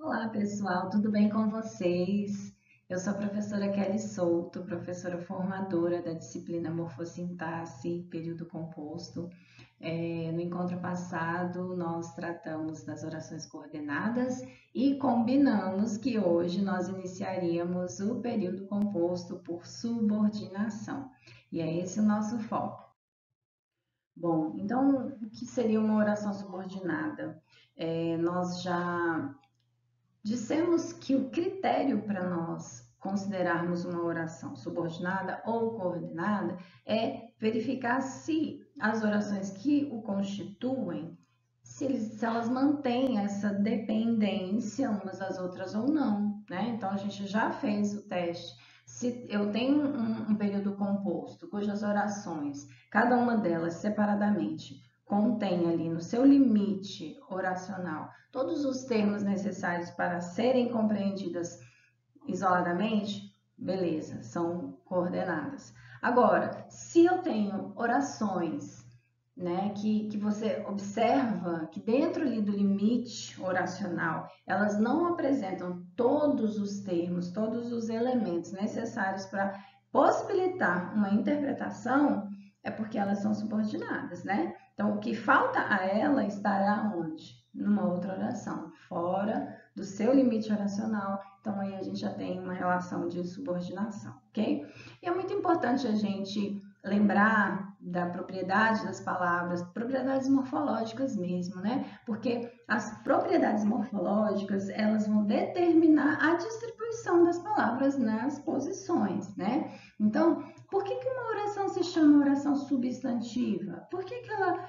Olá, pessoal, tudo bem com vocês? Eu sou a professora Kelly Souto, professora formadora da disciplina Morfossintaxe, período composto. No encontro passado, nós tratamos das orações coordenadas e combinamos que hoje nós iniciaríamos o período composto por subordinação. E é esse o nosso foco. Bom, então, o que seria uma oração subordinada? Nós já dissemos que o critério para nós considerarmos uma oração subordinada ou coordenada é verificar se as orações que o constituem, se elas mantêm essa dependência umas das outras ou não, né? Então a gente já fez o teste. Se eu tenho um período composto cujas orações, cada uma delas separadamente, contém ali no seu limite oracional todos os termos necessários para serem compreendidas isoladamente, beleza, são coordenadas. Agora, se eu tenho orações, né, que você observa que dentro ali do limite oracional, elas não apresentam todos os termos, todos os elementos necessários para possibilitar uma interpretação, é porque elas são subordinadas, né? Então, o que falta a ela estará onde? Numa outra oração, fora do seu limite oracional. Então, aí a gente já tem uma relação de subordinação, ok? E é muito importante a gente lembrar da propriedade das palavras, propriedades morfológicas mesmo, né? Porque as propriedades morfológicas, elas vão determinar a distribuição das palavras nas posições, né? Então, por que uma oração se chama oração substantiva? Por que ela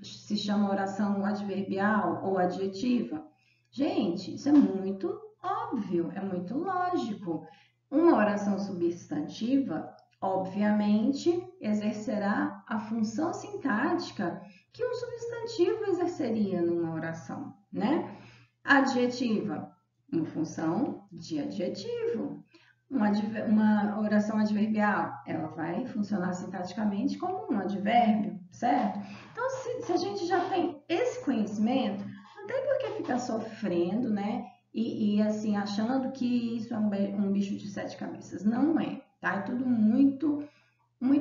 se chama oração adverbial ou adjetiva? Gente, isso é muito óbvio, é muito lógico. Uma oração substantiva, obviamente, exercerá a função sintática que um substantivo exerceria numa oração, né? Adjetiva, uma função de adjetivo. Uma oração adverbial, ela vai funcionar sintaticamente como um advérbio, certo? Então, se a gente já tem esse conhecimento, não tem por que ficar sofrendo, né? E assim, achando que isso é um bicho de sete cabeças. Não é, tá? É tudo muito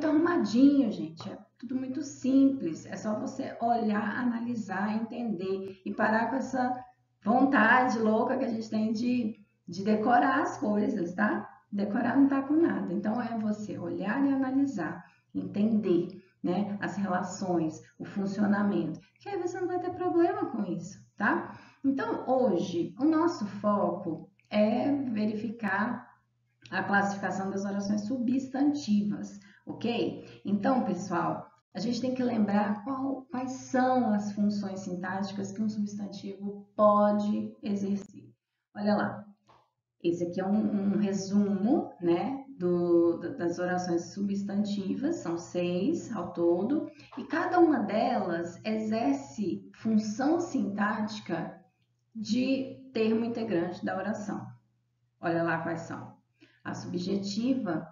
arrumadinho, gente. É tudo muito simples. É só você olhar, analisar, entender e parar com essa vontade louca que a gente tem de decorar as coisas, tá? Decorar não tá com nada. Então é você olhar e analisar, entender, né, as relações, o funcionamento, que aí você não vai ter problema com isso, tá? Então hoje o nosso foco é verificar a classificação das orações substantivas, ok? Então, pessoal, a gente tem que lembrar quais são as funções sintáticas que um substantivo pode exercer. Olha lá, esse aqui é um resumo, né, das orações substantivas, são 6 ao todo, e cada uma delas exerce função sintática de termo integrante da oração. Olha lá quais são. A subjetiva,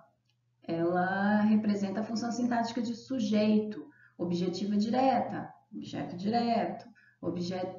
ela representa a função sintática de sujeito, objetiva direta, objeto direto,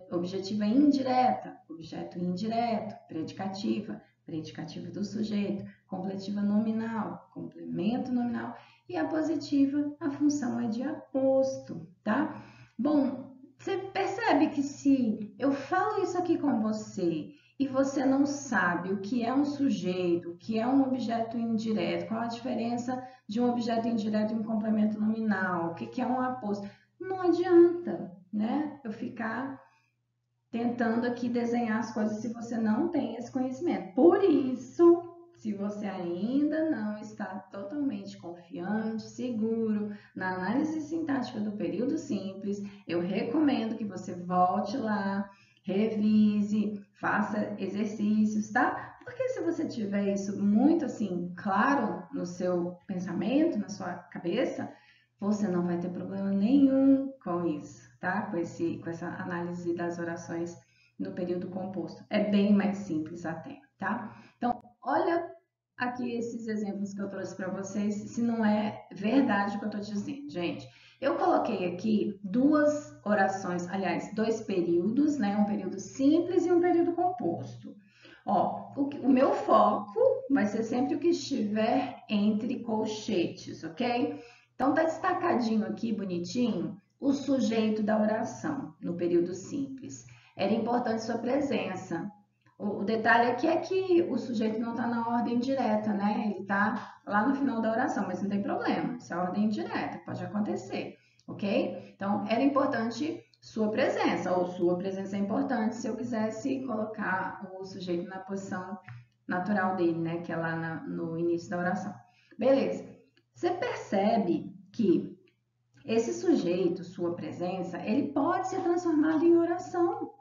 objetiva indireta, objeto indireto, predicativa, predicativa do sujeito, completiva nominal, complemento nominal, e a positiva, a função é de aposto, tá? Bom, você percebe que se eu falo isso aqui com você e você não sabe o que é um sujeito, o que é um objeto indireto, qual a diferença de um objeto indireto e um complemento nominal, o que é um aposto, não adianta, né? Eu ficar tentando aqui desenhar as coisas se você não tem esse conhecimento. Por isso, se você ainda não está totalmente confiante, seguro na análise sintática do período simples, eu recomendo que você volte lá, revise, faça exercícios, tá? Porque se você tiver isso muito assim claro no seu pensamento, na sua cabeça, você não vai ter problema nenhum com isso, tá? Com essa análise das orações no período composto. É bem mais simples até, tá? Então, olha aqui esses exemplos que eu trouxe para vocês, se não é verdade o que eu estou dizendo, gente. Eu coloquei aqui duas orações, aliás, dois períodos, né? Um período simples e um período composto. Ó, o meu foco vai ser sempre o que estiver entre colchetes, ok? Então, tá destacadinho aqui, bonitinho, o sujeito da oração no período simples. Era importante sua presença. O detalhe aqui é que o sujeito não está na ordem direta, né? Ele está lá no final da oração, mas não tem problema. Isso é ordem direta, pode acontecer, ok? Então, era importante sua presença, ou sua presença é importante se eu quisesse colocar o sujeito na posição natural dele, né? Que é lá no início da oração. Beleza. Você percebe que esse sujeito, sua presença, ele pode ser transformado em oração.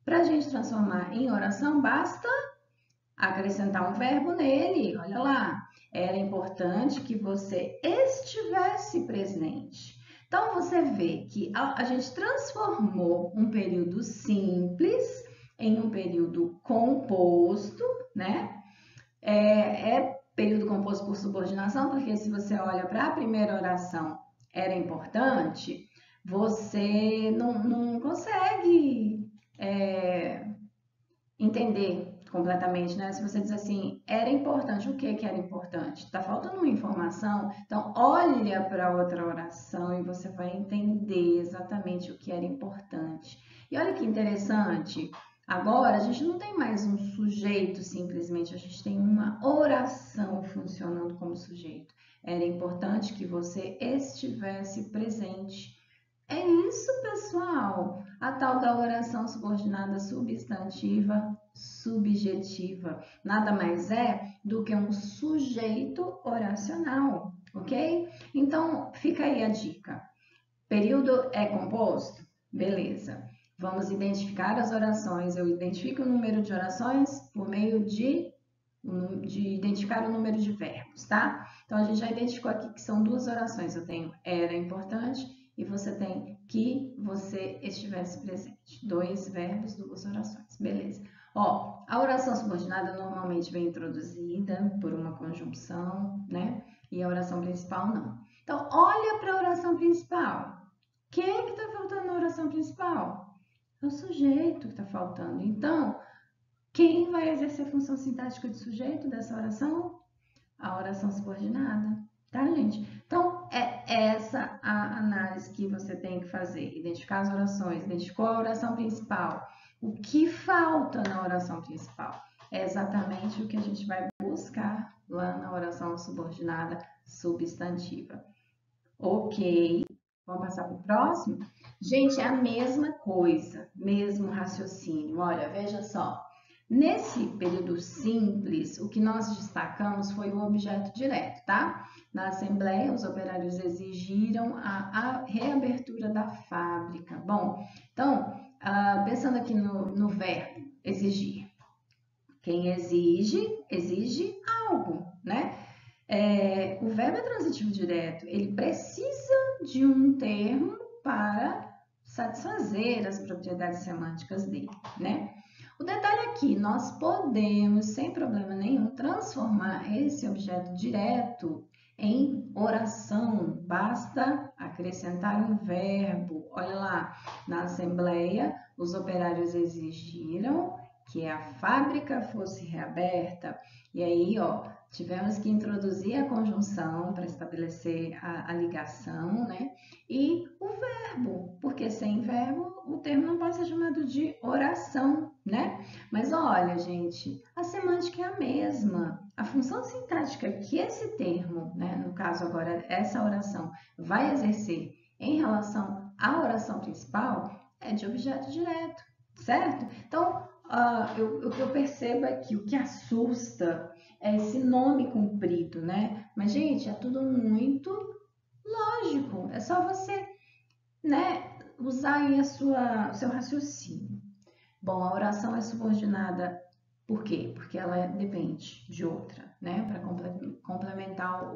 Para a gente transformar em oração, basta acrescentar um verbo nele. Olha lá, era importante que você estivesse presente. Então, você vê que a gente transformou um período simples em um período composto, né? É período composto por subordinação, porque se você olha para a primeira oração, era importante, você não consegue entender completamente, né? Se você diz assim, era importante, o que era importante? Está faltando uma informação? Então, olha para outra oração e você vai entender exatamente o que era importante. E olha que interessante, agora a gente não tem mais um sujeito simplesmente, a gente tem uma oração funcionando como sujeito. Era importante que você estivesse presente. É isso, pessoal. A tal da oração subordinada substantiva subjetiva. Nada mais é do que um sujeito oracional, ok? Então, fica aí a dica. Período é composto? Beleza. Vamos identificar as orações. Eu identifico o número de orações por meio de identificar o número de verbos, tá? Então, a gente já identificou aqui que são duas orações. Eu tenho era importante e você tem que você estivesse presente. Dois verbos, duas orações. Beleza. Ó, a oração subordinada normalmente vem introduzida por uma conjunção, né? E a oração principal não. Então, olha para a oração principal. Quem que está faltando na oração principal? É o sujeito que está faltando. Então, quem vai exercer a função sintática de sujeito dessa oração? A oração subordinada, tá, gente? Então, é essa a análise que você tem que fazer. Identificar as orações, identificou a oração principal. O que falta na oração principal? É exatamente o que a gente vai buscar lá na oração subordinada substantiva. Ok. Vamos passar para o próximo? Gente, é a mesma coisa, mesmo raciocínio. Olha, veja só. Nesse período simples, o que nós destacamos foi o objeto direto, tá? Na Assembleia, os operários exigiram a reabertura da fábrica. Bom, então, pensando aqui no verbo exigir. Quem exige algo, né? O verbo é transitivo direto, ele precisa de um termo para satisfazer as propriedades semânticas dele, né? O detalhe aqui, nós podemos, sem problema nenhum, transformar esse objeto direto em oração. Basta acrescentar um verbo. Olha lá, na Assembleia, os operários exigiram que a fábrica fosse reaberta. E aí, ó, tivemos que introduzir a conjunção para estabelecer a ligação, né? E o verbo, porque sem verbo o termo não pode ser chamado de oração, né? Mas olha, gente, a semântica é a mesma. A função sintática que esse termo, né, no caso agora essa oração, vai exercer em relação à oração principal é de objeto direto, certo? Então, o que eu percebo aqui, o que assusta é esse nome comprido, né? Mas, gente, é tudo muito lógico. É só você, né, usar aí o seu raciocínio. Bom, a oração é subordinada por quê? Porque ela depende de outra, né? Para complementar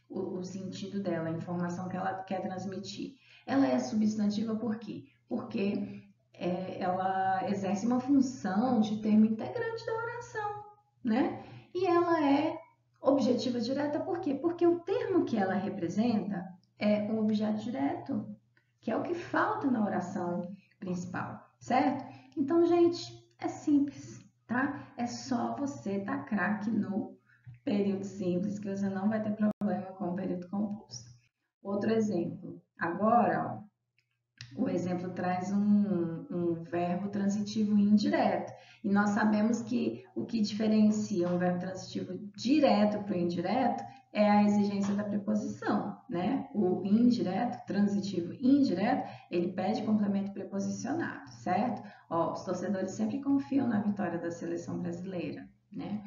o sentido dela, a informação que ela quer transmitir. Ela é substantiva por quê? Porque ela exerce uma função de termo integrante da oração, né? E ela é objetiva direta, por quê? Porque o termo que ela representa é um objeto direto, que é o que falta na oração principal, certo? Então, gente, é simples, tá? É só você dar craque no período simples, que você não vai ter problema com o período composto. Outro exemplo. Agora, ó, o exemplo traz um verbo transitivo indireto. E nós sabemos que o que diferencia um verbo transitivo direto para o indireto é a exigência da preposição, né? O indireto, transitivo indireto, ele pede complemento preposicionado, certo? Ó, os torcedores sempre confiam na vitória da seleção brasileira, né?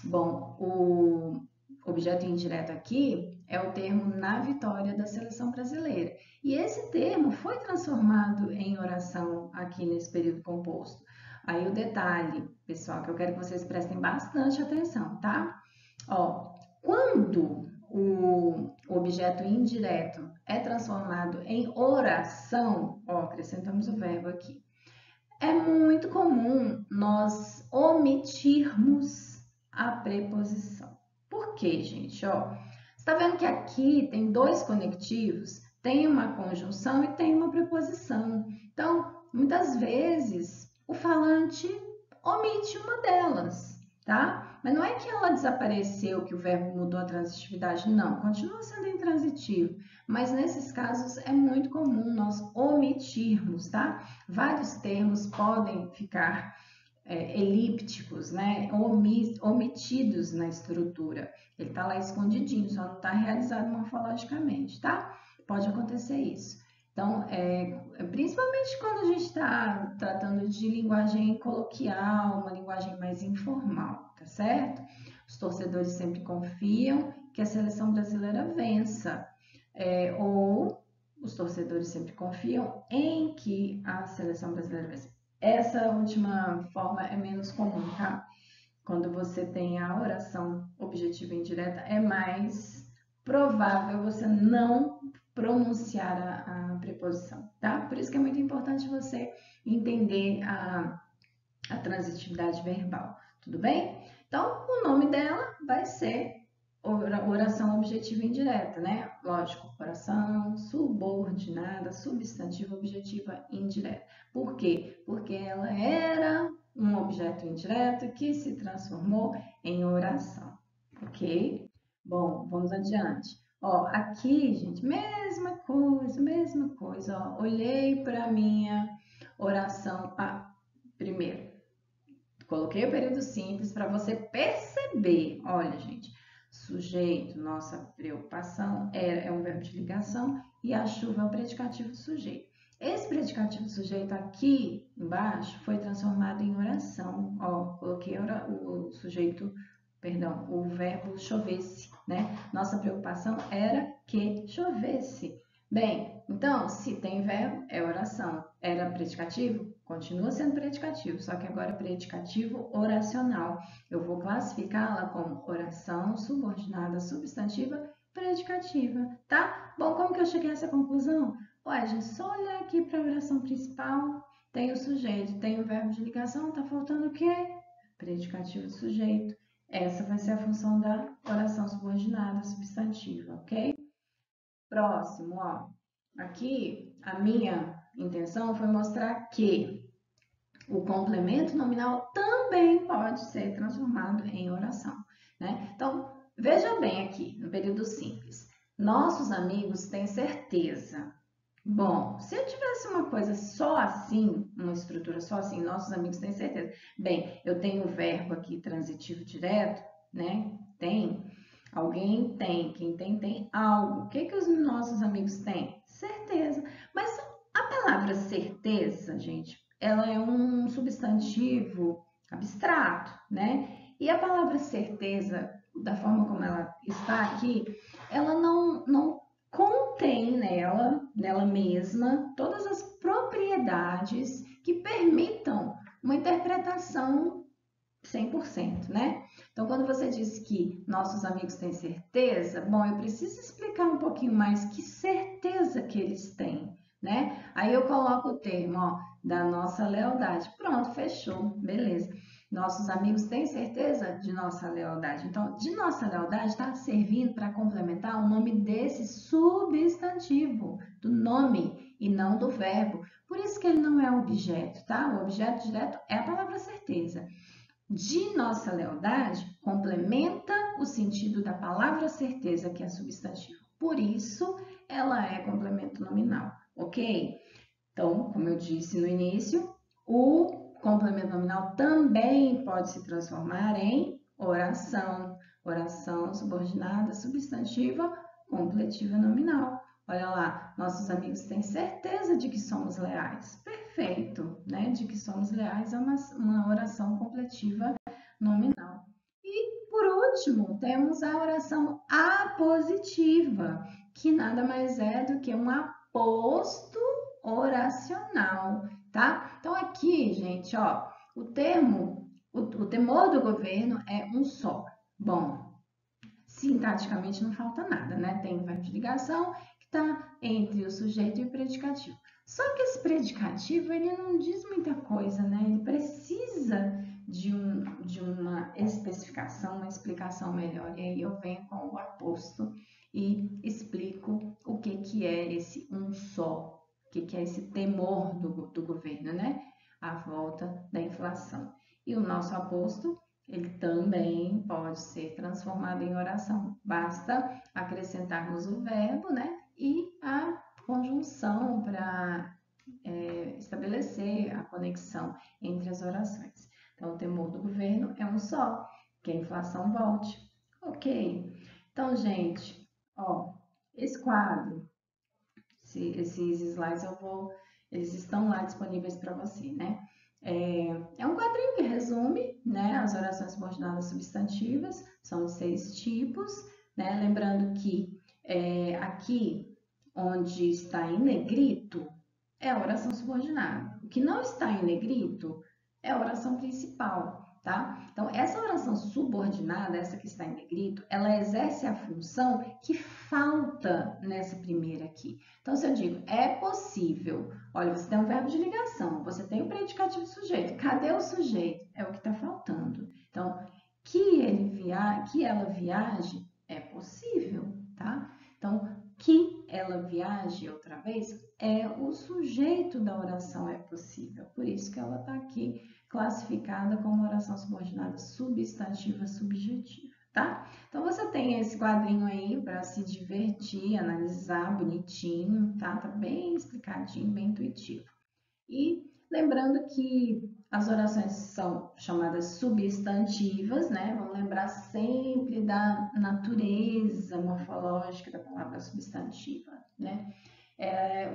Bom, o objeto indireto aqui é o termo na vitória da seleção brasileira. E esse termo foi transformado em oração aqui nesse período composto. Aí o detalhe, pessoal, que eu quero que vocês prestem bastante atenção, tá? Ó, quando o objeto indireto é transformado em oração, ó, acrescentamos o verbo aqui. É muito comum nós omitirmos a preposição. Por quê, gente? Ó, você está vendo que aqui tem dois conectivos, tem uma conjunção e tem uma preposição. Então, muitas vezes, o falante omite uma delas, tá? Mas não é que ela desapareceu, que o verbo mudou a transitividade, não. Continua sendo intransitivo, mas nesses casos é muito comum nós omitirmos, tá? Vários termos podem ficar elípticos, né? Omitidos na estrutura. Ele está lá escondidinho, só não está realizado morfologicamente, tá? Pode acontecer isso. Então, principalmente quando a gente está tratando de linguagem coloquial, uma linguagem mais informal, tá certo? Os torcedores sempre confiam que a seleção brasileira vença, ou os torcedores sempre confiam em que a seleção brasileira vença. Essa última forma é menos comum, tá? Quando você tem a oração objetiva indireta, é mais provável você não pronunciar a preposição, tá? Por isso que é muito importante você entender a transitividade verbal, tudo bem? Então, o nome dela vai ser oração objetiva indireta, né? Lógico, oração subordinada, substantiva objetiva indireta. Por quê? Porque ela era um objeto indireto que se transformou em oração, ok? Bom, vamos adiante. Ó, aqui, gente, mesma coisa, ó. Olhei para minha oração, primeiro, coloquei o período simples para você perceber. Olha, gente, sujeito, nossa preocupação é um verbo de ligação e a chuva é o predicativo do sujeito. Esse predicativo do sujeito aqui embaixo foi transformado em oração. Ó, coloquei o sujeito, perdão, o verbo chovesse, né? Nossa preocupação era que chovesse. Bem, então, se tem verbo, é oração. Era predicativo? Continua sendo predicativo, só que agora é predicativo oracional. Eu vou classificá-la como oração subordinada substantiva predicativa, tá? Bom, como que eu cheguei a essa conclusão? Ué, gente, só olhar aqui para a oração principal, tem o sujeito, tem o verbo de ligação, tá faltando o quê? Predicativo do sujeito. Essa vai ser a função da oração subordinada substantiva, ok? Próximo, ó. Aqui, a minha intenção foi mostrar que o complemento nominal também pode ser transformado em oração, né? Então, veja bem aqui, no período simples. Nossos amigos têm certeza. Bom, se eu tivesse uma coisa só assim, uma estrutura só assim, nossos amigos têm certeza. Bem, eu tenho o verbo aqui transitivo direto, né? Tem. Alguém tem, quem tem algo. O que que os nossos amigos têm? Certeza. Mas a palavra certeza, gente, ela é um substantivo abstrato, né? E a palavra certeza, da forma como ela está aqui, ela não contém nela mesma, todas as propriedades que permitam uma interpretação 100%, né? Então, quando você diz que nossos amigos têm certeza, bom, eu preciso explicar um pouquinho mais que certeza que eles têm, né? Aí eu coloco o termo, ó, da nossa lealdade. Pronto, fechou, beleza. Nossos amigos têm certeza de nossa lealdade. Então, de nossa lealdade está servindo para complementar o nome desse substantivo, do nome e não do verbo. Por isso que ele não é objeto, tá? O objeto direto é a palavra certeza. De nossa lealdade complementa o sentido da palavra certeza, que é substantivo. Por isso, ela é complemento nominal, ok? Então, como eu disse no início, o complemento nominal também pode se transformar em oração. Oração subordinada, substantiva, completiva nominal. Olha lá, nossos amigos têm certeza de que somos leais. Perfeito, né? De que somos leais é uma oração completiva nominal. E, por último, temos a oração apositiva, que nada mais é do que um aposto oracional, tá? Então aqui, gente, ó, o temor do governo é um só. Bom, sintaticamente não falta nada, né? Tem o verbo de ligação que está entre o sujeito e o predicativo. Só que esse predicativo, ele não diz muita coisa, né? Ele precisa de uma especificação, uma explicação melhor. E aí eu venho com o aposto e explico o que é esse um só, o que é esse temor do governo, né? A volta da inflação. E o nosso aposto, ele também pode ser transformado em oração. Basta acrescentarmos o verbo, né? E a conjunção para estabelecer a conexão entre as orações. Então, o temor do governo é um só, que a inflação volte. Ok. Então, gente, ó, esse quadro, esses slides eles estão lá disponíveis para você, né? É um quadrinho que resume, né, as orações subordinadas substantivas, são de 6 tipos, né? Lembrando que aqui, onde está em negrito, é a oração subordinada. O que não está em negrito é a oração principal, tá? Então, essa oração subordinada, essa que está em negrito, ela exerce a função que falta nessa primeira aqui. Então, se eu digo, é possível, olha, você tem um verbo de ligação, você tem o predicativo do sujeito, cadê o sujeito? É o que está faltando. Então, que ela viaje é possível, tá? Então, que ela viaje outra vez é o sujeito da oração é possível. Por isso que ela está aqui classificada como oração subordinada substantiva subjetiva, tá? Então, você tem esse quadrinho aí para se divertir, analisar bonitinho, tá? Tá bem explicadinho, bem intuitivo. E lembrando que as orações são chamadas substantivas, né? Vamos lembrar sempre da natureza morfológica da palavra substantiva, né?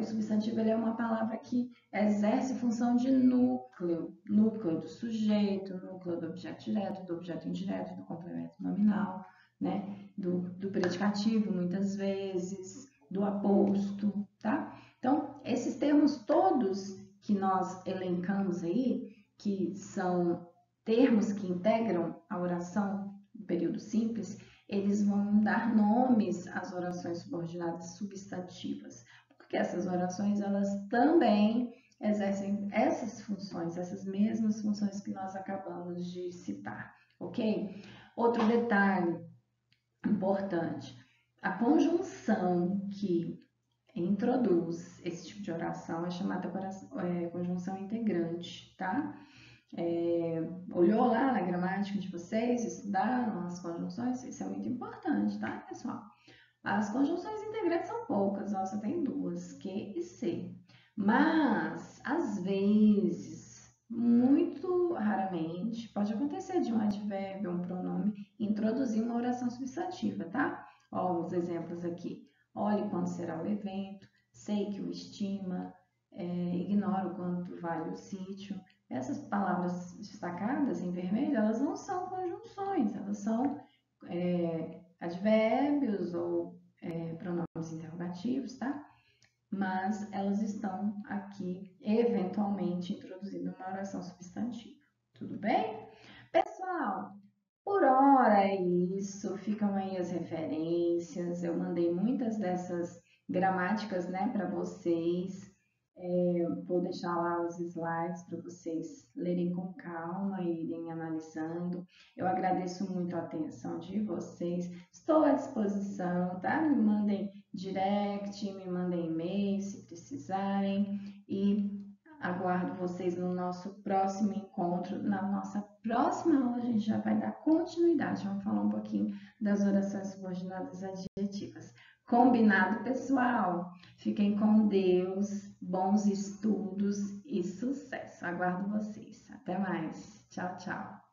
O substantivo ele é uma palavra que exerce função de núcleo, núcleo do sujeito, núcleo do objeto direto, do objeto indireto, do complemento nominal, né? Do predicativo, muitas vezes, do aposto, tá? Então, esses termos todos que nós elencamos aí, que são termos que integram a oração do período simples, eles vão dar nomes às orações subordinadas substantivas, porque essas orações, elas também exercem essas funções, essas mesmas funções que nós acabamos de citar, ok? Outro detalhe importante, a conjunção que introduz esse tipo de oração é chamada conjunção integrante, tá? Olhou lá na gramática de vocês, estudaram as conjunções? Isso é muito importante, tá, pessoal? As conjunções integrantes são poucas, ó, você tem duas, que e se. Mas, às vezes, muito raramente, pode acontecer de um advérbio, um pronome, introduzir uma oração substantiva, tá? Ó, os exemplos aqui. Olhe quando será o evento, sei que o estima, ignoro quanto vale o sítio. Essas palavras destacadas em vermelho, elas não são conjunções, elas são advérbios ou pronomes interrogativos, tá? Mas elas estão aqui, eventualmente, introduzindo uma oração substantiva. Tudo bem? Pessoal, por hora é isso. Ficam aí as referências. Eu mandei muitas dessas gramáticas, né, para vocês. Vou deixar lá os slides para vocês lerem com calma e irem analisando. Eu agradeço muito a atenção de vocês. Estou à disposição, tá? Me mandem direct, me mandem e-mail se precisarem e aguardo vocês no nosso próximo encontro. Na nossa próxima aula, a gente já vai dar continuidade. Vamos falar um pouquinho das orações subordinadas adjetivas. Combinado, pessoal? Fiquem com Deus, bons estudos e sucesso. Aguardo vocês. Até mais. Tchau, tchau.